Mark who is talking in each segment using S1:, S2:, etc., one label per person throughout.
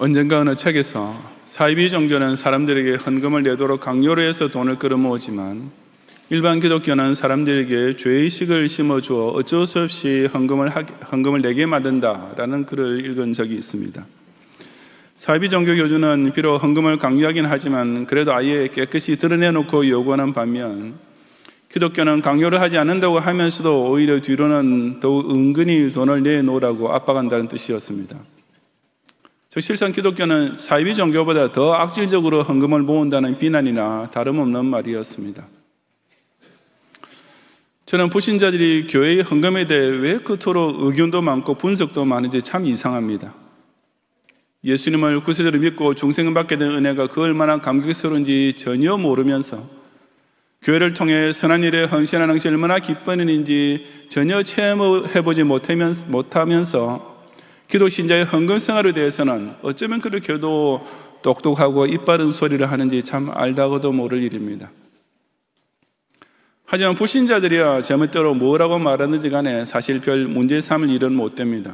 S1: 언젠가 어느 책에서 사이비 종교는 사람들에게 헌금을 내도록 강요를 해서 돈을 끌어모으지만 일반 기독교는 사람들에게 죄의식을 심어주어 어쩔 수 없이 헌금을 내게 만든다라는 글을 읽은 적이 있습니다. 사이비 종교 교주는 비록 헌금을 강요하긴 하지만 그래도 아예 깨끗이 드러내놓고 요구하는 반면, 기독교는 강요를 하지 않는다고 하면서도 오히려 뒤로는 더욱 은근히 돈을 내놓으라고 압박한다는 뜻이었습니다. 즉 실상 기독교는 사이비 종교보다 더 악질적으로 헌금을 모은다는 비난이나 다름없는 말이었습니다. 저는 불신자들이 교회의 헌금에 대해 왜 그토록 의견도 많고 분석도 많은지 참 이상합니다. 예수님을 구세주로 믿고 중생을 받게 된 은혜가 그 얼마나 감격스러운지 전혀 모르면서, 교회를 통해 선한 일에 헌신하는 것이 얼마나 기쁜 일인지 전혀 체험해보지 못하면서 기독 신자의 헌금 생활에 대해서는 어쩌면 그렇게도 똑똑하고 이빠른 소리를 하는지 참 알다가도 모를 일입니다. 하지만 불신자들이야 제멋대로 뭐라고 말하는지 간에 사실 별 문제 삼을 일은 못 됩니다.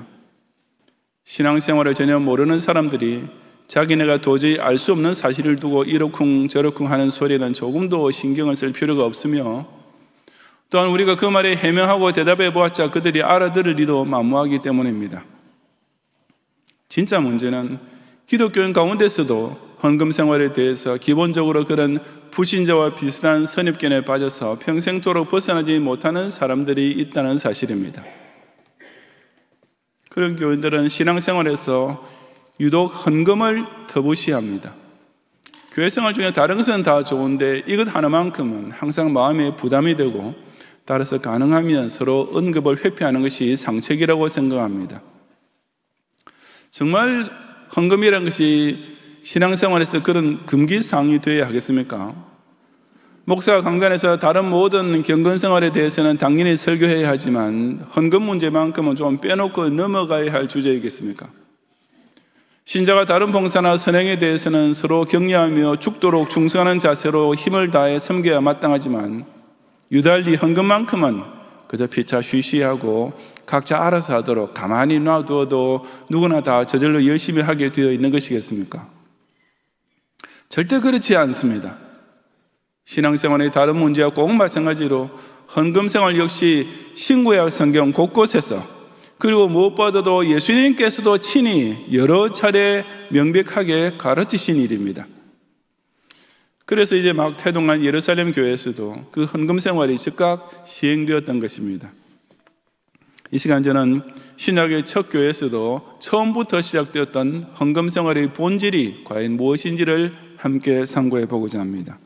S1: 신앙생활을 전혀 모르는 사람들이 자기네가 도저히 알 수 없는 사실을 두고 이러쿵 저러쿵 하는 소리는 조금도 신경을 쓸 필요가 없으며, 또한 우리가 그 말에 해명하고 대답해 보았자 그들이 알아들을 리도 만무하기 때문입니다. 진짜 문제는 기독교인 가운데서도 헌금 생활에 대해서 기본적으로 그런 불신자와 비슷한 선입견에 빠져서 평생도록 벗어나지 못하는 사람들이 있다는 사실입니다. 그런 교인들은 신앙생활에서 유독 헌금을 터부시합니다. 교회생활 중에 다른 것은 다 좋은데 이것 하나만큼은 항상 마음에 부담이 되고, 따라서 가능하면 서로 언급을 회피하는 것이 상책이라고 생각합니다. 정말 헌금이라는 것이 신앙생활에서 그런 금기사항이 되어야 하겠습니까? 목사가 강단에서 다른 모든 경건생활에 대해서는 당연히 설교해야 하지만 헌금 문제만큼은 좀 빼놓고 넘어가야 할 주제이겠습니까? 신자가 다른 봉사나 선행에 대해서는 서로 격려하며 죽도록 충성하는 자세로 힘을 다해 섬겨야 마땅하지만, 유달리 헌금만큼은 그저 피차 쉬쉬하고 각자 알아서 하도록 가만히 놔두어도 누구나 다 저절로 열심히 하게 되어 있는 것이겠습니까? 절대 그렇지 않습니다. 신앙생활의 다른 문제와 꼭 마찬가지로 헌금생활 역시 신구약 성경 곳곳에서, 그리고 무엇보다도 예수님께서도 친히 여러 차례 명백하게 가르치신 일입니다. 그래서 이제 막 태동한 예루살렘 교회에서도 그 헌금 생활이 즉각 시행되었던 것입니다. 이 시간 저는 신약의 첫 교회에서도 처음부터 시작되었던 헌금 생활의 본질이 과연 무엇인지를 함께 상고해 보고자 합니다.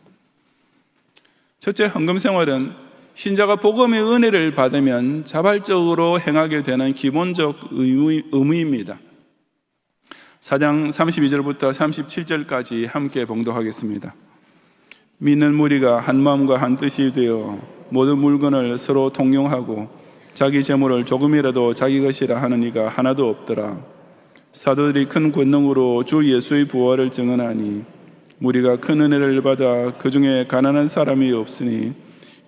S1: 첫째, 헌금 생활은 신자가 복음의 은혜를 받으면 자발적으로 행하게 되는 기본적 의무입니다. 4장 32절부터 37절까지 함께 봉독하겠습니다. 믿는 무리가 한 마음과 한 뜻이 되어 모든 물건을 서로 통용하고 자기 재물을 조금이라도 자기 것이라 하는 이가 하나도 없더라. 사도들이 큰 권능으로 주 예수의 부활을 증언하니 무리가 큰 은혜를 받아 그 중에 가난한 사람이 없으니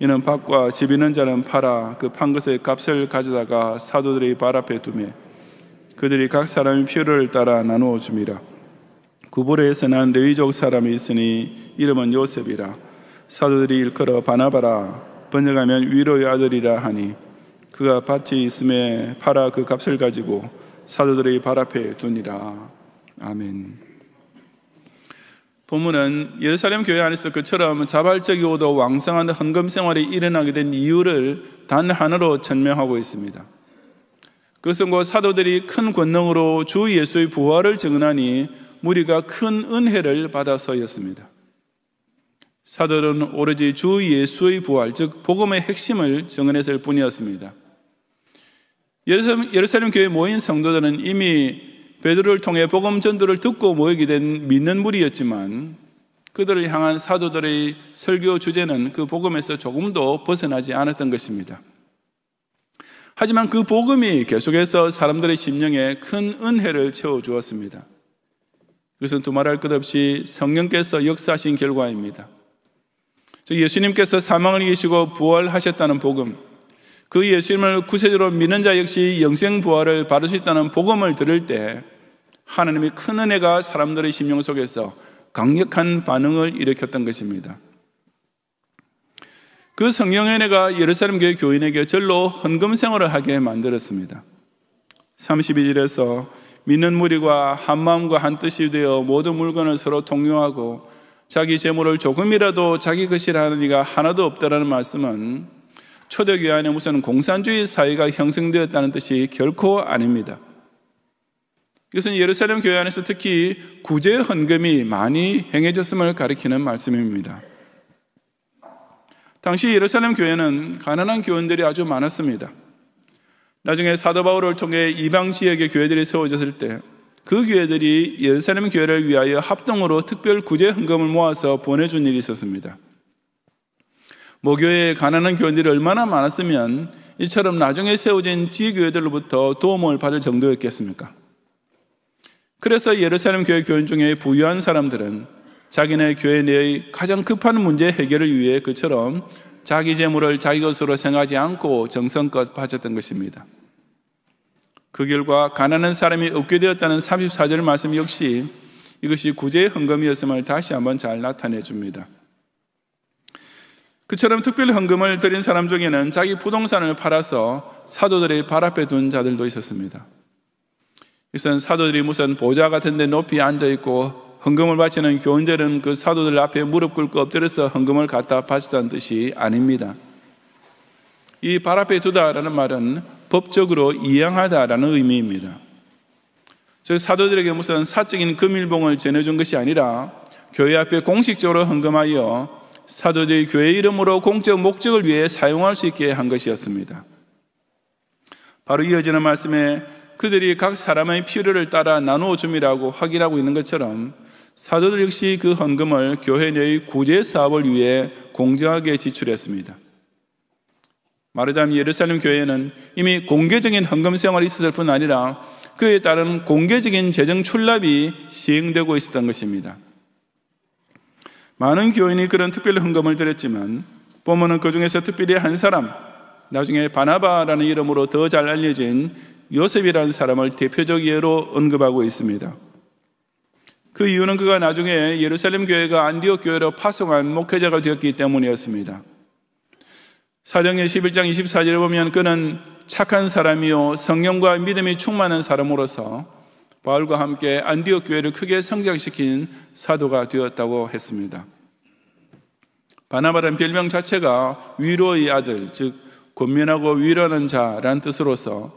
S1: 이는 밭과 집 있는 자는 팔아 그 판 것의 값을 가져다가 사도들의 발 앞에 두매 그들이 각 사람의 필요를 따라 나누어 줍니다. 구브레에서 난 레위족 사람이 있으니 이름은 요셉이라. 사도들이 일컬어 바나바라, 번역하면 위로의 아들이라 하니 그가 밭이 있음에 팔아 그 값을 가지고 사도들의 발 앞에 두니라. 아멘. 본문은 예루살렘 교회 안에서 그처럼 자발적이고도 왕성한 헌금 생활이 일어나게 된 이유를 단 하나로 천명하고 있습니다. 그것은 곧 사도들이 큰 권능으로 주 예수의 부활을 증언하니 무리가 큰 은혜를 받아서였습니다. 사도들은 오로지 주 예수의 부활, 즉 복음의 핵심을 증언했을 뿐이었습니다. 예루살렘 교회에 모인 성도들은 이미 베드로를 통해 복음 전도를 듣고 모이게 된 믿는 무리였지만 그들을 향한 사도들의 설교 주제는 그 복음에서 조금도 벗어나지 않았던 것입니다. 하지만 그 복음이 계속해서 사람들의 심령에 큰 은혜를 채워주었습니다. 그것은 두말할 것 없이 성령께서 역사하신 결과입니다. 즉 예수님께서 사망을 이기시고 부활하셨다는 복음, 그 예수님을 구세주로 믿는 자 역시 영생 부활을 받을 수 있다는 복음을 들을 때 하나님의 큰 은혜가 사람들의 심령 속에서 강력한 반응을 일으켰던 것입니다. 그 성령의 은혜가 예루살렘 교회 교인에게 절로 헌금 생활을 하게 만들었습니다. 32절에서 믿는 무리가 한 마음과 한 뜻이 되어 모든 물건을 서로 통용하고 자기 재물을 조금이라도 자기 것이라 하는 이가 하나도 없다라는 말씀은 초대교회 안에 무슨 공산주의 사회가 형성되었다는 뜻이 결코 아닙니다. 이것은 예루살렘 교회 안에서 특히 구제 헌금이 많이 행해졌음을 가리키는 말씀입니다. 당시 예루살렘 교회는 가난한 교인들이 아주 많았습니다. 나중에 사도 바울을 통해 이방 지역의 교회들이 세워졌을 때 그 교회들이 예루살렘 교회를 위하여 합동으로 특별 구제 헌금을 모아서 보내준 일이 있었습니다. 모교회에 가난한 교인들이 얼마나 많았으면 이처럼 나중에 세워진 지교회들로부터 도움을 받을 정도였겠습니까? 그래서 예루살렘 교회 교인 중에 부유한 사람들은 자기네 교회 내의 가장 급한 문제 해결을 위해 그처럼 자기 재물을 자기 것으로 생각하지 않고 정성껏 바쳤던 것입니다. 그 결과 가난한 사람이 없게 되었다는 34절 말씀 역시 이것이 구제의 헌금이었음을 다시 한번 잘 나타내 줍니다. 그처럼 특별 헌금을 드린 사람 중에는 자기 부동산을 팔아서 사도들의 발 앞에 둔 자들도 있었습니다. 이것은 사도들이 무슨 보좌 같은 데 높이 앉아있고 헌금을 바치는 교인들은 그 사도들 앞에 무릎 꿇고 엎드려서 헌금을 갖다 바치자는 뜻이 아닙니다. 이 발 앞에 두다라는 말은 법적으로 이양하다라는 의미입니다. 즉 사도들에게 무슨 사적인 금일봉을 전해준 것이 아니라 교회 앞에 공식적으로 헌금하여 사도들이 교회 이름으로 공적 목적을 위해 사용할 수 있게 한 것이었습니다. 바로 이어지는 말씀에 그들이 각 사람의 필요를 따라 나누어 줌이라고 확인하고 있는 것처럼 사도들 역시 그 헌금을 교회 내의 구제 사업을 위해 공정하게 지출했습니다. 말하자면 예루살렘 교회는 이미 공개적인 헌금 생활이 있었을 뿐 아니라 그에 따른 공개적인 재정 출납이 시행되고 있었던 것입니다. 많은 교인이 그런 특별 헌금을 드렸지만 보면은 그 중에서 특별히 한 사람, 나중에 바나바라는 이름으로 더 잘 알려진 요셉이라는 사람을 대표적 예로 언급하고 있습니다. 그 이유는 그가 나중에 예루살렘 교회가 안디옥 교회로 파송한 목회자가 되었기 때문이었습니다. 사도행전 11장 24절에 보면 그는 착한 사람이요 성령과 믿음이 충만한 사람으로서 바울과 함께 안디옥 교회를 크게 성장시킨 사도가 되었다고 했습니다. 바나바라는 별명 자체가 위로의 아들, 즉 권면하고 위로하는 자라는 뜻으로서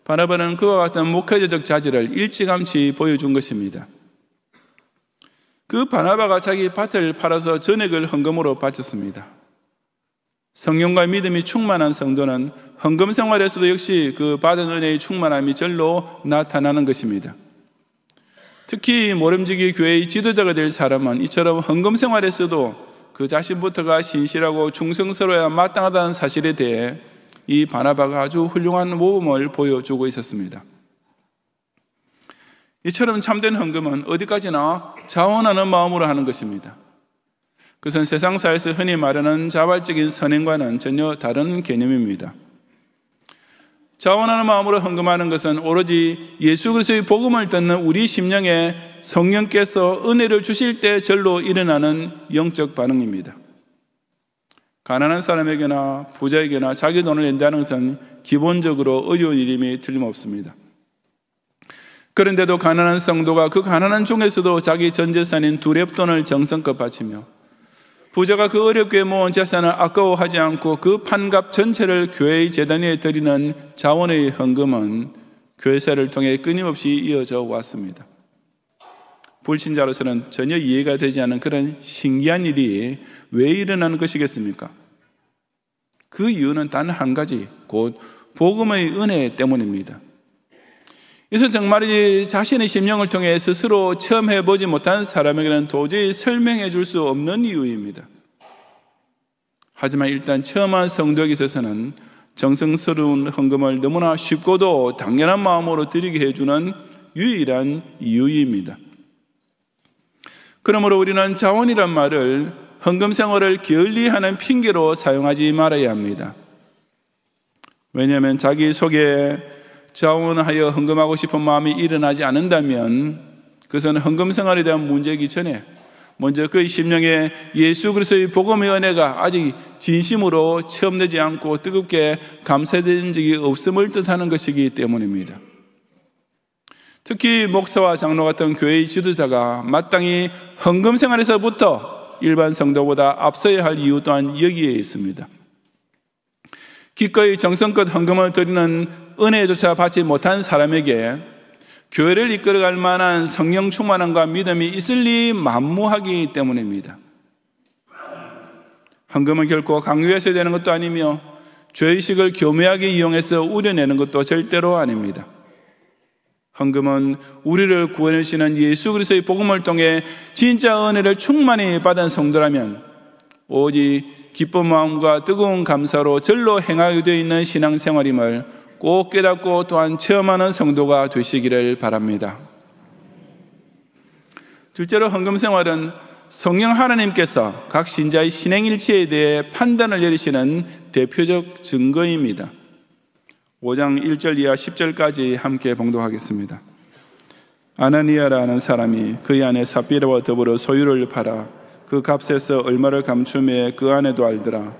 S1: 바나바는 그와 같은 목회자적 자질을 일찌감치 보여준 것입니다. 그 바나바가 자기 밭을 팔아서 전액을 헌금으로 바쳤습니다. 성령과 믿음이 충만한 성도는 헌금 생활에서도 역시 그 받은 은혜의 충만함이 절로 나타나는 것입니다. 특히 모름지기 교회의 지도자가 될 사람은 이처럼 헌금 생활에서도 그 자신부터가 신실하고 충성스러워야 마땅하다는 사실에 대해 이 바나바가 아주 훌륭한 모범을 보여주고 있었습니다. 이처럼 참된 헌금은 어디까지나 자원하는 마음으로 하는 것입니다. 그것은 세상사에서 흔히 말하는 자발적인 선행과는 전혀 다른 개념입니다. 자원하는 마음으로 헌금하는 것은 오로지 예수 그리스도의 복음을 듣는 우리 심령에 성령께서 은혜를 주실 때 절로 일어나는 영적 반응입니다. 가난한 사람에게나 부자에게나 자기 돈을 낸다는 것은 기본적으로 어려운 일임이 틀림없습니다. 그런데도 가난한 성도가 그 가난한 중에서도 자기 전 재산인 두 렙돈을 정성껏 바치며 부자가 그 어렵게 모은 재산을 아까워하지 않고 그 판값 전체를 교회의 재단에 드리는 자원의 헌금은 교회사를 통해 끊임없이 이어져 왔습니다. 불신자로서는 전혀 이해가 되지 않는 그런 신기한 일이 왜 일어나는 것이겠습니까? 그 이유는 단 한 가지, 곧 복음의 은혜 때문입니다. 이것은 정말이지 자신의 심령을 통해 스스로 체험해보지 못한 사람에게는 도저히 설명해 줄 수 없는 이유입니다. 하지만 일단 체험한 성도에게 있어서는 정성스러운 헌금을 너무나 쉽고도 당연한 마음으로 드리게 해주는 유일한 이유입니다. 그러므로 우리는 자원이란 말을 헌금 생활을 게을리하는 핑계로 사용하지 말아야 합니다. 왜냐하면 자기 속에 자원하여 헌금하고 싶은 마음이 일어나지 않는다면 그것은 헌금 생활에 대한 문제이기 전에 먼저 그의 심령에 예수 그리스도의 복음의 은혜가 아직 진심으로 체험되지 않고 뜨겁게 감사된 적이 없음을 뜻하는 것이기 때문입니다. 특히 목사와 장로 같은 교회의 지도자가 마땅히 헌금 생활에서부터 일반 성도보다 앞서야 할 이유 또한 여기에 있습니다. 기꺼이 정성껏 헌금을 드리는 은혜조차 받지 못한 사람에게 교회를 이끌어갈 만한 성령 충만함과 믿음이 있을 리 만무하기 때문입니다. 헌금은 결코 강요해서 되는 것도 아니며 죄의식을 교묘하게 이용해서 우려내는 것도 절대로 아닙니다. 헌금은 우리를 구원하시는 예수 그리스도의 복음을 통해 진짜 은혜를 충만히 받은 성도라면 오직 기쁜 마음과 뜨거운 감사로 절로 행하게 되어 있는 신앙생활임을 꼭 깨닫고 또한 체험하는 성도가 되시기를 바랍니다. 둘째로 헌금 생활은 성령 하나님께서 각 신자의 신행일치에 대해 판단을 내리시는 대표적 증거입니다. 5장 1절 이하 10절까지 함께 봉독하겠습니다. 아나니아라는 사람이 그의 아내 삽비라와 더불어 소유를 팔아 그 값에서 얼마를 감추매 그 아내도 알더라.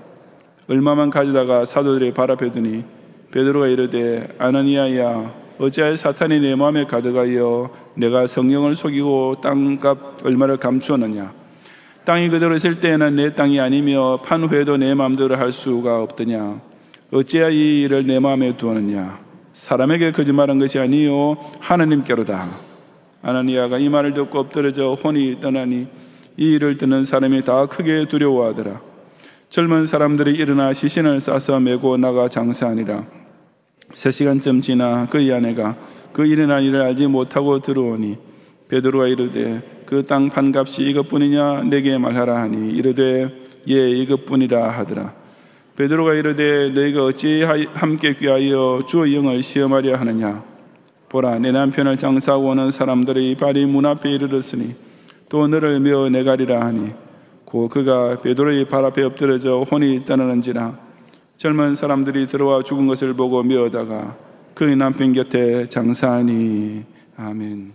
S1: 얼마만 가져다가 사도들의 발 앞에 두니 베드로가 이르되 아나니아야 어찌하여 사탄이 내 마음에 가득하여 내가 성령을 속이고 땅값 얼마를 감추었느냐. 땅이 그대로 있을 때에는 내 땅이 아니며 판 후에도 내 마음대로 할 수가 없더냐. 어찌하여 이 일을 내 마음에 두었느냐. 사람에게 거짓말한 것이 아니요 하나님께로다. 아나니아가 이 말을 듣고 엎드러져 혼이 떠나니 이 일을 듣는 사람이 다 크게 두려워하더라. 젊은 사람들이 일어나 시신을 싸서 메고 나가 장사하니라. 3시간쯤 지나 그의 아내가 그 일어난 일을 알지 못하고 들어오니 베드로가 이르되 그 땅 판값이 이것뿐이냐 내게 말하라 하니 이르되 예 이것뿐이라 하더라. 베드로가 이르되 너희가 어찌 함께 귀하여 주의 영을 시험하려 하느냐. 보라 내 남편을 장사하고 오는 사람들의 발이 문 앞에 이르렀으니 또 너를 메어 내가리라 하니 고 그가 베드로의 발 앞에 엎드려져 혼이 떠나는지라. 젊은 사람들이 들어와 죽은 것을 보고 메어다가 그의 남편 곁에 장사하니. 아멘.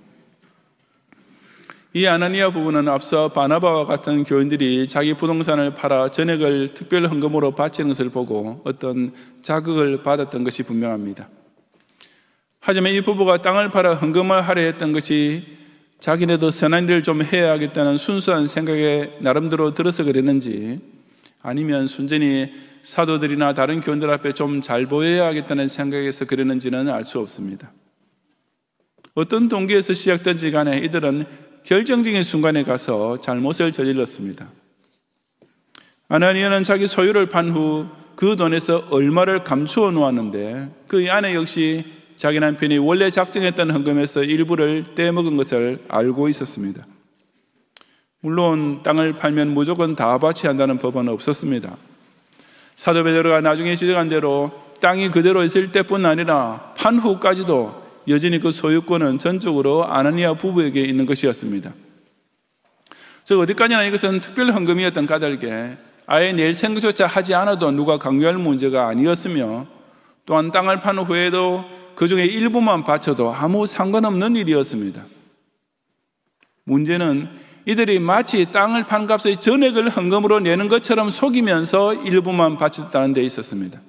S1: 이 아나니아 부부는 앞서 바나바와 같은 교인들이 자기 부동산을 팔아 전액을 특별 헌금으로 바치는 것을 보고 어떤 자극을 받았던 것이 분명합니다. 하지만 이 부부가 땅을 팔아 헌금을 하려 했던 것이 자기네도 선한 일을 좀 해야겠다는 순수한 생각에 나름대로 들어서 그랬는지 아니면 순전히 사도들이나 다른 교인들 앞에 좀 잘 보여야겠다는 생각에서 그랬는지는 알 수 없습니다. 어떤 동기에서 시작된지 간에 이들은 결정적인 순간에 가서 잘못을 저질렀습니다. 아나니아는 자기 소유를 판 후 그 돈에서 얼마를 감추어 놓았는데 그의 아내 역시 자기 남편이 원래 작정했던 헌금에서 일부를 떼먹은 것을 알고 있었습니다. 물론 땅을 팔면 무조건 다 바쳐야 한다는 법은 없었습니다. 사도 베드로가 나중에 지적한 대로 땅이 그대로 있을 때뿐 아니라 판 후까지도 여전히 그 소유권은 전적으로 아나니아 부부에게 있는 것이었습니다. 즉 어디까지나 이것은 특별 헌금이었던 까닭에 아예 낼 생각조차 하지 않아도 누가 강요할 문제가 아니었으며 또한 땅을 판 후에도 그 중에 일부만 바쳐도 아무 상관없는 일이었습니다. 문제는 이들이 마치 땅을 판 값의 전액을 헌금으로 내는 것처럼 속이면서 일부만 바쳤다는 데 있었습니다.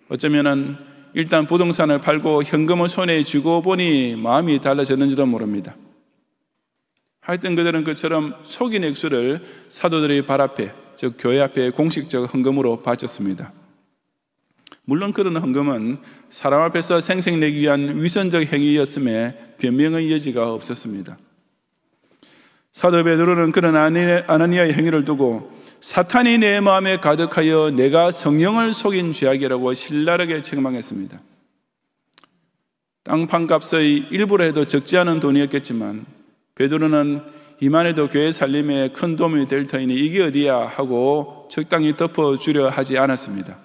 S1: 어쩌면은 일단 부동산을 팔고 현금을 손에 쥐고 보니 마음이 달라졌는지도 모릅니다. 하여튼 그들은 그처럼 속인 액수를 사도들의 발 앞에, 즉 교회 앞에 공식적 헌금으로 바쳤습니다. 물론 그런 헌금은 사람 앞에서 생색내기 위한 위선적 행위였음에 변명의 여지가 없었습니다. 사도 베드로는 그런 아나니아의 행위를 두고 사탄이 내 마음에 가득하여 내가 성령을 속인 죄악이라고 신랄하게 책망했습니다. 땅 판값의 일부라 해도 적지 않은 돈이었겠지만 베드로는 이만해도 교회 살림에 큰 도움이 될 터이니 이게 어디야 하고 적당히 덮어주려 하지 않았습니다.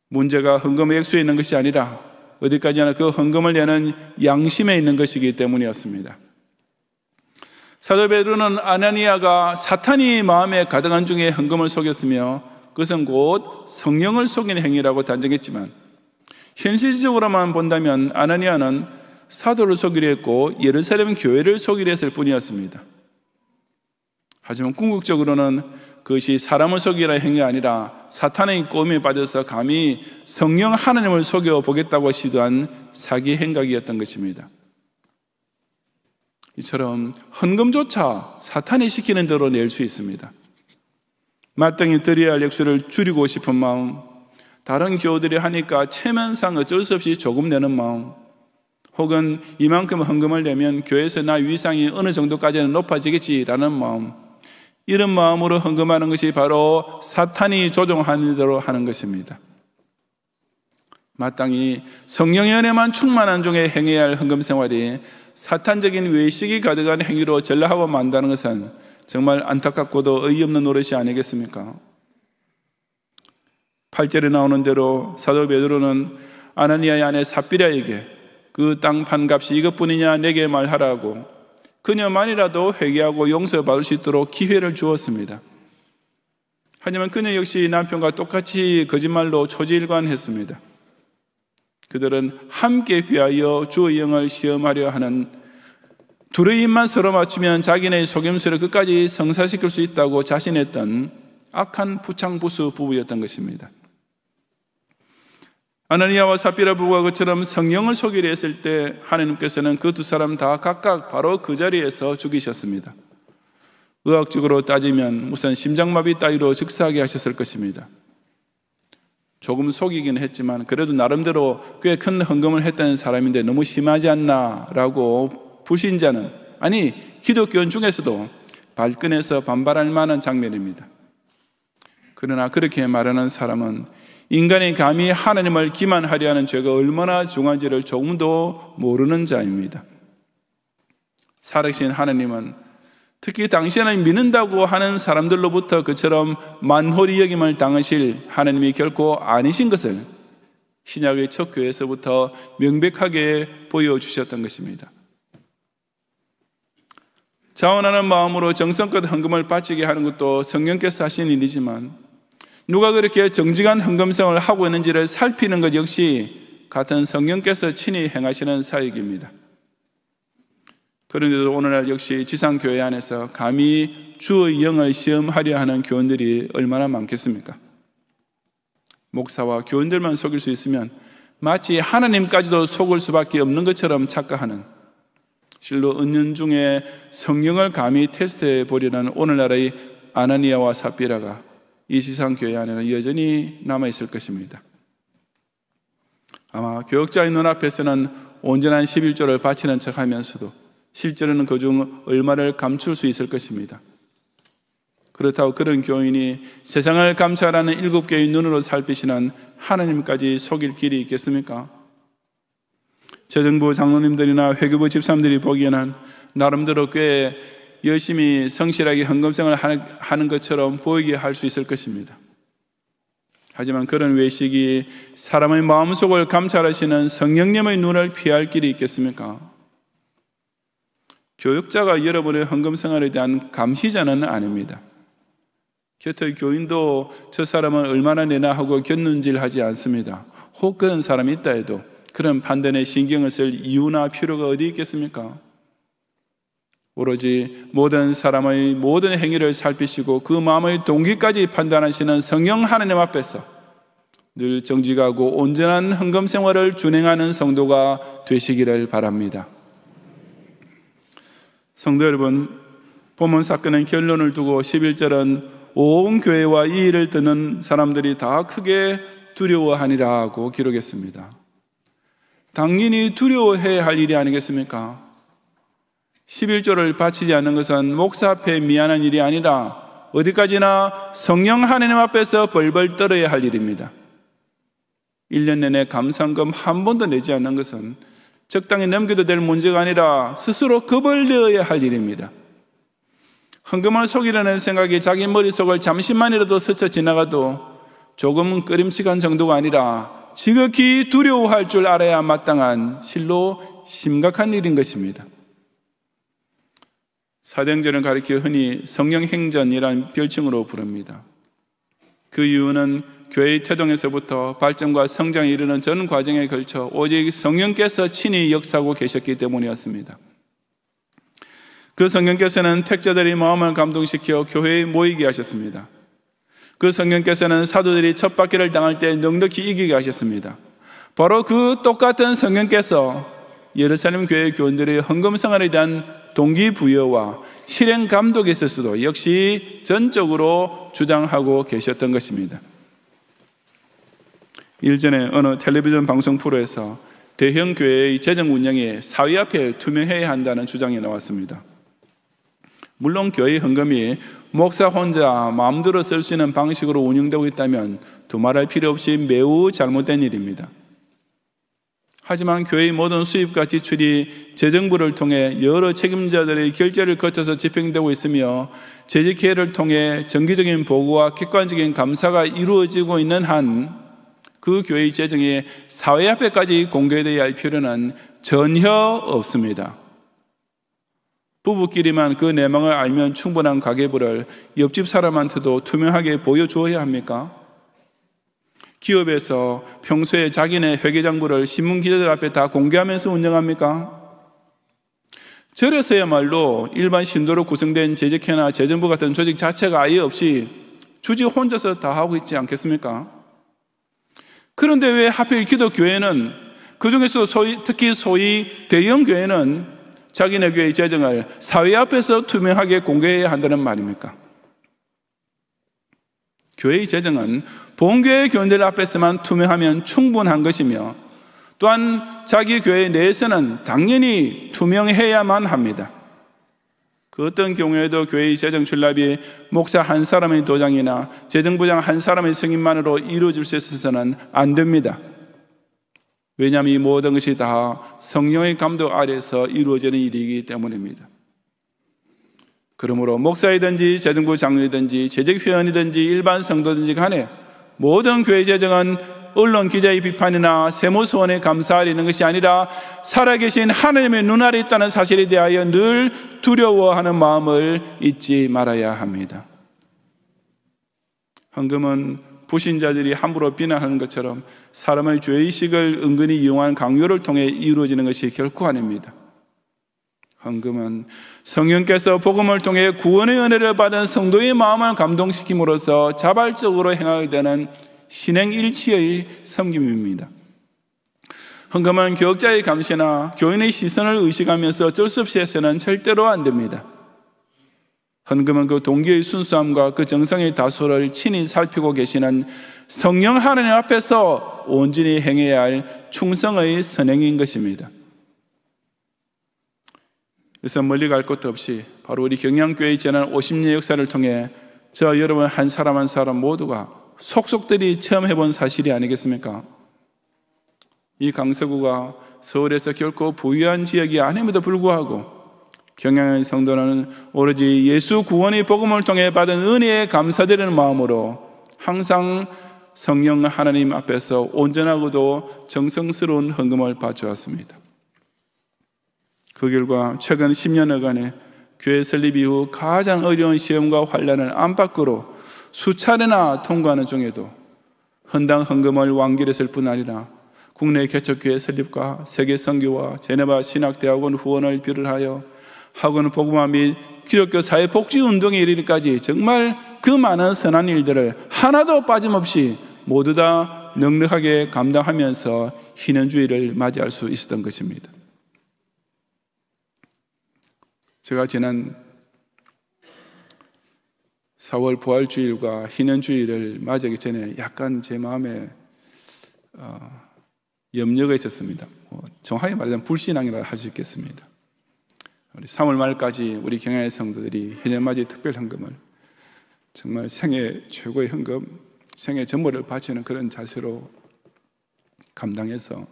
S1: 문제가 헌금의 액수에 있는 것이 아니라 어디까지나 그 헌금을 내는 양심에 있는 것이기 때문이었습니다. 사도 베드로는 아나니아가 사탄이 마음에 가득한 중에 헌금을 속였으며 그것은 곧 성령을 속인 행위라고 단정했지만 현실적으로만 본다면 아나니아는 사도를 속이려 했고 예루살렘 교회를 속이려 했을 뿐이었습니다. 하지만 궁극적으로는 그것이 사람을 속이라 행위가 아니라 사탄의 꼬임에 빠져서 감히 성령 하나님을 속여보겠다고 시도한 사기 행각이었던 것입니다. 이처럼 헌금조차 사탄이 시키는 대로 낼 수 있습니다. 마땅히 드려야 할 액수를 줄이고 싶은 마음, 다른 교우들이 하니까 체면상 어쩔 수 없이 조금 내는 마음, 혹은 이만큼 헌금을 내면 교회에서 나 위상이 어느 정도까지는 높아지겠지라는 마음, 이런 마음으로 헌금하는 것이 바로 사탄이 조종하는 대로 하는 것입니다. 마땅히 성령의 은혜만 충만한 중에 행해야 할 헌금 생활이 사탄적인 외식이 가득한 행위로 전락하고 만다는 것은 정말 안타깝고도 어이없는 노릇이 아니겠습니까? 8절에 나오는 대로 사도 베드로는 아나니아의 아내 삽비라에게 그 땅 판값이 이것뿐이냐 내게 말하라고 그녀만이라도 회개하고 용서받을 수 있도록 기회를 주었습니다. 하지만 그녀 역시 남편과 똑같이 거짓말로 초지일관했습니다. 그들은 함께 귀하여 주의 영을 시험하려 하는 둘의 입만 서로 맞추면 자기네의 속임수를 끝까지 성사시킬 수 있다고 자신했던 악한 부창부수 부부였던 것입니다. 아나니아와 삽비라 부부가 그처럼 성령을 속이려 했을 때 하나님께서는 그 두 사람 다 각각 바로 그 자리에서 죽이셨습니다. 의학적으로 따지면 무슨 심장마비 따위로 즉사하게 하셨을 것입니다. 조금 속이긴 했지만 그래도 나름대로 꽤 큰 헌금을 했다는 사람인데 너무 심하지 않나 라고 불신자는, 아니 기독교인 중에서도 발끈해서 반발할 만한 장면입니다. 그러나 그렇게 말하는 사람은 인간이 감히 하나님을 기만하려 하는 죄가 얼마나 중한지를 조금도 모르는 자입니다. 살아계신 하나님은 특히 당신을 믿는다고 하는 사람들로부터 그처럼 만홀히 여김을 당하실 하나님이 결코 아니신 것을 신약의 첫 교회에서부터 명백하게 보여주셨던 것입니다. 자원하는 마음으로 정성껏 헌금을 바치게 하는 것도 성령께서 하신 일이지만 누가 그렇게 정직한 헌금성을 하고 있는지를 살피는 것 역시 같은 성령께서 친히 행하시는 사역입니다. 그런데도 오늘날 역시 지상교회 안에서 감히 주의 영을 시험하려 하는 교원들이 얼마나 많겠습니까? 목사와 교원들만 속일 수 있으면 마치 하나님까지도 속을 수밖에 없는 것처럼 착각하는, 실로 은연중에 성령을 감히 테스트해 보려는 오늘날의 아나니아와 삽비라가 이 지상교회 안에는 여전히 남아있을 것입니다. 아마 교역자의 눈앞에서는 온전한 11조를 바치는 척하면서도 실제로는 그중 얼마를 감출 수 있을 것입니다. 그렇다고 그런 교인이 세상을 감찰하는 7개의 눈으로 살피시는 하나님까지 속일 길이 있겠습니까? 재정부 장로님들이나 회교부 집사님들이 보기에는 나름대로 꽤 열심히 성실하게 헌금생활을 하는 것처럼 보이게 할 수 있을 것입니다. 하지만 그런 외식이 사람의 마음속을 감찰하시는 성령님의 눈을 피할 길이 있겠습니까? 교역자가 여러분의 헌금생활에 대한 감시자는 아닙니다. 곁의 교인도 저 사람은 얼마나 내나 하고 곁눈질하지 않습니다. 혹 그런 사람이 있다 해도 그런 판단에 신경을 쓸 이유나 필요가 어디 있겠습니까? 오로지 모든 사람의 모든 행위를 살피시고 그 마음의 동기까지 판단하시는 성령 하나님 앞에서 늘 정직하고 온전한 헌금 생활을 준행하는 성도가 되시기를 바랍니다. 성도 여러분, 본문 사건의 결론을 두고 11절은 온 교회와 이 일을 듣는 사람들이 다 크게 두려워하니라 하고 기록했습니다. 당연히 두려워해야 할 일이 아니겠습니까? 11조를 바치지 않는 것은 목사 앞에 미안한 일이 아니라 어디까지나 성령 하나님 앞에서 벌벌 떨어야 할 일입니다. 1년 내내 감상금 한 번도 내지 않는 것은 적당히 넘겨도 될 문제가 아니라 스스로 겁을 내어야 할 일입니다. 헌금을 속이려는 생각이 자기 머릿속을 잠시만이라도 스쳐 지나가도 조금은 꺼림칙한 정도가 아니라 지극히 두려워할 줄 알아야 마땅한 실로 심각한 일인 것입니다. 사도행전을 가리켜 흔히 성령행전이라는 별칭으로 부릅니다. 그 이유는 교회의 태동에서부터 발전과 성장에 이르는 전 과정에 걸쳐 오직 성령께서 친히 역사하고 계셨기 때문이었습니다. 그 성령께서는 택자들의 마음을 감동시켜 교회에 모이게 하셨습니다. 그 성령께서는 사도들이 첫 박해를 당할 때 넉넉히 이기게 하셨습니다. 바로 그 똑같은 성령께서 예루살렘 교회 교인들의 헌금 생활에 대한 동기부여와 실행 감독에 있어서도 역시 전적으로 주장하고 계셨던 것입니다. 일전에 어느 텔레비전 방송 프로에서 대형 교회의 재정 운영이 사회 앞에 투명해야 한다는 주장이 나왔습니다. 물론 교회 헌금이 목사 혼자 마음대로 쓸 수 있는 방식으로 운영되고 있다면 두말할 필요 없이 매우 잘못된 일입니다. 하지만 교회의 모든 수입과 지출이 재정부를 통해 여러 책임자들의 결재를 거쳐서 집행되고 있으며 재직회를 통해 정기적인 보고와 객관적인 감사가 이루어지고 있는 한 그 교회의 재정이 사회 앞에까지 공개되어야 할 필요는 전혀 없습니다. 부부끼리만 그 내막을 알면 충분한 가계부를 옆집 사람한테도 투명하게 보여주어야 합니까? 기업에서 평소에 자기네 회계장부를 신문기자들 앞에 다 공개하면서 운영합니까? 저래서야말로 일반 신도로 구성된 재직회나 재정부 같은 조직 자체가 아예 없이 주지 혼자서 다 하고 있지 않겠습니까? 그런데 왜 하필 기독교회는, 그중에서 특히 소위 대형 교회는 자기네 교회의 재정을 사회 앞에서 투명하게 공개해야 한다는 말입니까? 교회의 재정은 본교회 교인들 앞에서만 투명하면 충분한 것이며 또한 자기 교회 내에서는 당연히 투명해야만 합니다. 그 어떤 경우에도 교회의 재정 출납이 목사 한 사람의 도장이나 재정부장 한 사람의 승인만으로 이루어질 수 있어서는 안 됩니다. 왜냐하면 이 모든 것이 다 성령의 감독 아래에서 이루어지는 일이기 때문입니다. 그러므로 목사이든지 재정부 장로이든지 재직회원이든지 일반 성도든지 간에 모든 교회 재정은 언론 기자의 비판이나 세무서원의 감사를 있는 것이 아니라 살아계신 하나님의 눈 아래 있다는 사실에 대하여 늘 두려워하는 마음을 잊지 말아야 합니다. 헌금은 불신자들이 함부로 비난하는 것처럼 사람의 죄의식을 은근히 이용한 강요를 통해 이루어지는 것이 결코 아닙니다. 헌금은 성령께서 복음을 통해 구원의 은혜를 받은 성도의 마음을 감동시킴으로써 자발적으로 행하게 되는 신행일치의 섬김입니다. 헌금은 교역자의 감시나 교인의 시선을 의식하면서 어쩔 수 없이 해서는 절대로 안 됩니다. 헌금은 그 동기의 순수함과 그 정성의 다소를 친히 살피고 계시는 성령 하나님 앞에서 온전히 행해야 할 충성의 선행인 것입니다. 그래서 멀리 갈 것도 없이 바로 우리 경양교회의 지난 50년 역사를 통해 저 여러분 한 사람 한 사람 모두가 속속들이 체험해본 사실이 아니겠습니까? 이 강서구가 서울에서 결코 부유한 지역이 아님에도 불구하고 경양의 성도는 오로지 예수 구원의 복음을 통해 받은 은혜에 감사드리는 마음으로 항상 성령 하나님 앞에서 온전하고도 정성스러운 헌금을 바쳐왔습니다. 그 결과 최근 10년여간의 교회 설립 이후 가장 어려운 시험과 환난을 안팎으로 수차례나 통과하는 중에도 헌당 헌금을 완결했을 뿐 아니라 국내 개척교회 설립과 세계 선교와 제네바 신학대학원 후원을 비롯하여 학원 복음화 및 기독교 사회복지운동에 이르기까지 정말 그 많은 선한 일들을 하나도 빠짐없이 모두 다 넉넉하게 감당하면서 희년주의를 맞이할 수 있었던 것입니다. 제가 지난 4월 부활주일과 희년주일을 맞이하기 전에 약간 제 마음에 염려가 있었습니다. 정확하게 말하자면 불신앙이라 할 수 있겠습니다. 우리 3월 말까지 우리 경양의 성도들이 희년맞이 특별 헌금을 정말 생애 최고의 헌금, 생애 전부를 바치는 그런 자세로 감당해서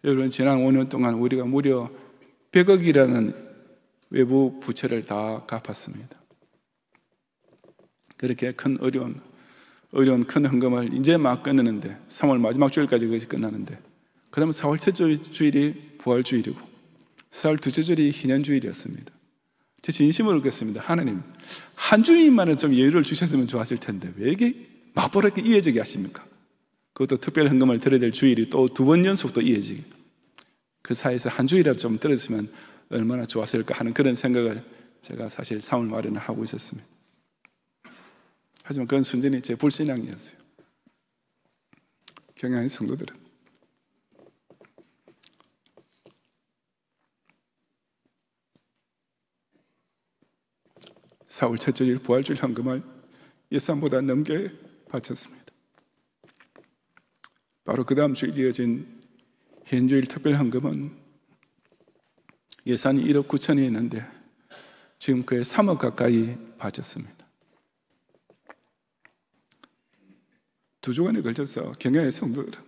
S1: 여러분 지난 5년 동안 우리가 무려 100억이라는 외부 부채를 다 갚았습니다. 그렇게 큰 어려운 큰 헌금을 이제 막 끝내는데 3월 마지막 주일까지 그것이 끝나는데 그 다음에 4월 첫째 주일이 부활주일이고 4월 둘째 주일이 희년주일이었습니다. 제 진심으로 그랬습니다. 하나님 한 주일만은 좀 여유를 주셨으면 좋았을 텐데 왜 이렇게 막보렇게 이어지게 하십니까? 그것도 특별 헌금을 드려야 될 주일이 또 2번 연속 또 이어지게. 그 사이에서 한 주일이라도 좀 들었으면 얼마나 좋았을까 하는 그런 생각을 제가 사실 3월 말에는 하고 있었습니다. 하지만 그건 순전히 제 불신앙이었어요. 경양의 성도들은 사월 첫째 주일 부활주일 헌금을 예산보다 넘게 바쳤습니다. 바로 그 다음 주일 이어진 현주일 특별 헌금은 예산이 1억 9천이었는데 지금 그에 3억 가까이 바쳤습니다. 2주간에 걸쳐서 경양의 성도들은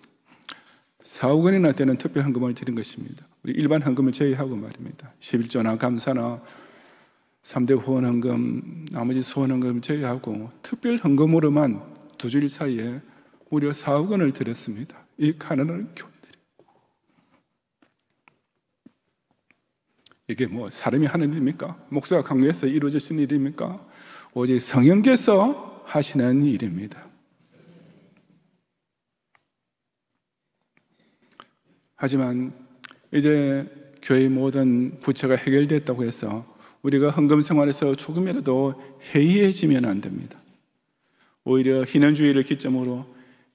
S1: 4억 원이나 되는 특별 헌금을 드린 것입니다. 우리 일반 헌금을 제외하고 말입니다. 11조나 감사나 3대 후원 헌금, 나머지 소원 헌금 제외하고 특별 헌금으로만 2주일 사이에 무려 4억 원을 드렸습니다. 이 가난한 교인들이. 이게 뭐 사람이 하는 일입니까? 목사가 강요해서 이루어질 수 있는 일입니까? 오직 성령께서 하시는 일입니다. 하지만 이제 교회의 모든 부채가 해결됐다고 해서 우리가 헌금 생활에서 조금이라도 해이해지면 안 됩니다. 오히려 희년주의를 기점으로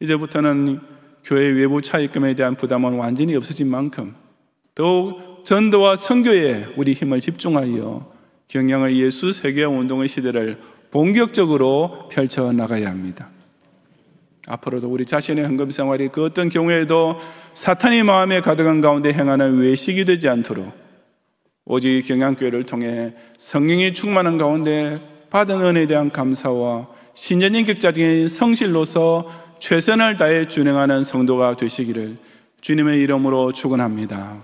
S1: 이제부터는 교회 외부 차입금에 대한 부담은 완전히 없어진 만큼 더욱 전도와 선교에 우리 힘을 집중하여 경양의 예수 세계화 운동의 시대를 본격적으로 펼쳐나가야 합니다. 앞으로도 우리 자신의 헌금 생활이 그 어떤 경우에도 사탄이 마음에 가득한 가운데 행하는 외식이 되지 않도록 오직 경양교회를 통해 성령이 충만한 가운데 받은 은혜에 대한 감사와 신전인격자적인 성실로서 최선을 다해 준행하는 성도가 되시기를 주님의 이름으로 축원합니다.